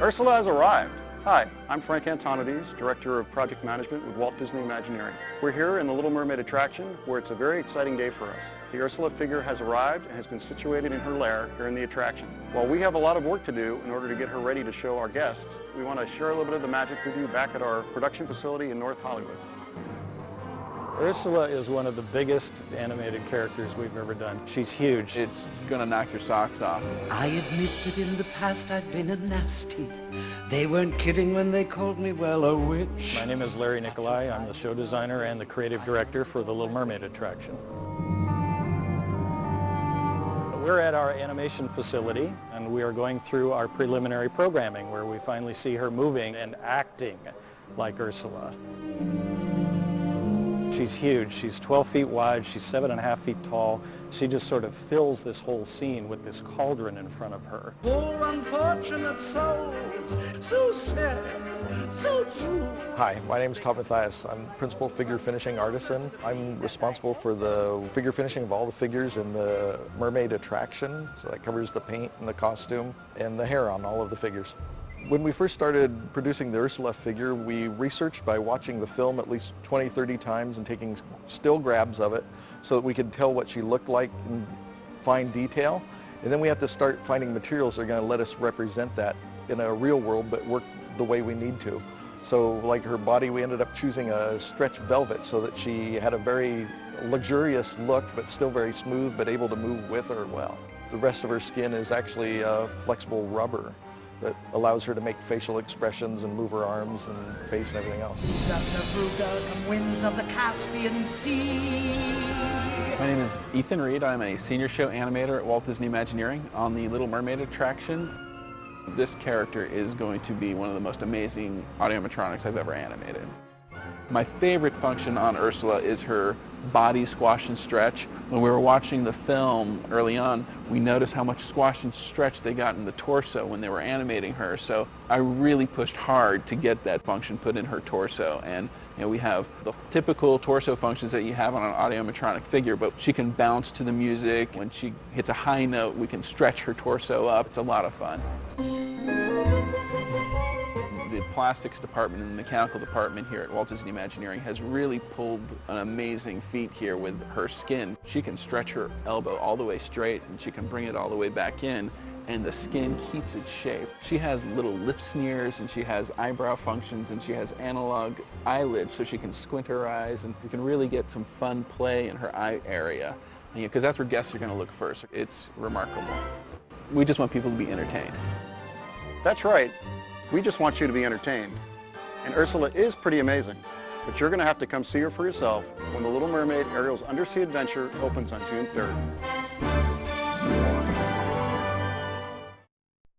Ursula has arrived. Hi, I'm Frank Antonides, Director of Project Management with Walt Disney Imagineering. We're here in the Little Mermaid attraction where it's a very exciting day for us. The Ursula figure has arrived and has been situated in her lair here in the attraction. While we have a lot of work to do in order to get her ready to show our guests, we want to share a little bit of the magic with you back at our production facility in North Hollywood. Ursula is one of the biggest animated characters we've ever done. She's huge. It's gonna knock your socks off. I admit that in the past I've been a nasty. They weren't kidding when they called me, well, a witch. My name is Larry Nicolai. I'm the show designer and the creative director for the Little Mermaid attraction. We're at our animation facility and we are going through our preliminary programming where we finally see her moving and acting like Ursula. She's huge. She's 12 feet wide. She's 7.5 feet tall. She just sort of fills this whole scene with this cauldron in front of her. Poor unfortunate souls, so sad, so true. Hi, my name is Todd Mathias. I'm principal figure finishing artisan. I'm responsible for the figure finishing of all the figures in the Mermaid attraction. So that covers the paint and the costume and the hair on all of the figures. When we first started producing the Ursula figure, we researched by watching the film at least 20, 30 times and taking still grabs of it so that we could tell what she looked like in fine detail. And then we have to start finding materials that are going to let us represent that in a real world but work the way we need to. So like her body, we ended up choosing a stretch velvet so that she had a very luxurious look but still very smooth but able to move with her well. The rest of her skin is actually flexible rubber that allows her to make facial expressions and move her arms and face and everything else. The winds of the Caspian Sea. My name is Ethan Reed. I'm a senior show animator at Walt Disney Imagineering on the Little Mermaid attraction. This character is going to be one of the most amazing audioanimatronics I've ever animated. My favorite function on Ursula is her body squash and stretch. When we were watching the film early on, we noticed how much squash and stretch they got in the torso when they were animating her. So I really pushed hard to get that function put in her torso. And we have the typical torso functions that you have on an audioanimatronic figure, but she can bounce to the music. When she hits a high note, we can stretch her torso up. It's a lot of fun. The plastics department and the mechanical department here at Walt Disney Imagineering has really pulled an amazing feat here with her skin. She can stretch her elbow all the way straight and she can bring it all the way back in, and the skin keeps its shape. She has little lip sneers and she has eyebrow functions and she has analog eyelids so she can squint her eyes, and you can really get some fun play in her eye area because that's where guests are going to look first. It's remarkable. We just want people to be entertained. That's right. We just want you to be entertained. And Ursula is pretty amazing, but you're going to have to come see her for yourself when the Little Mermaid Ariel's Undersea Adventure opens on June 3rd.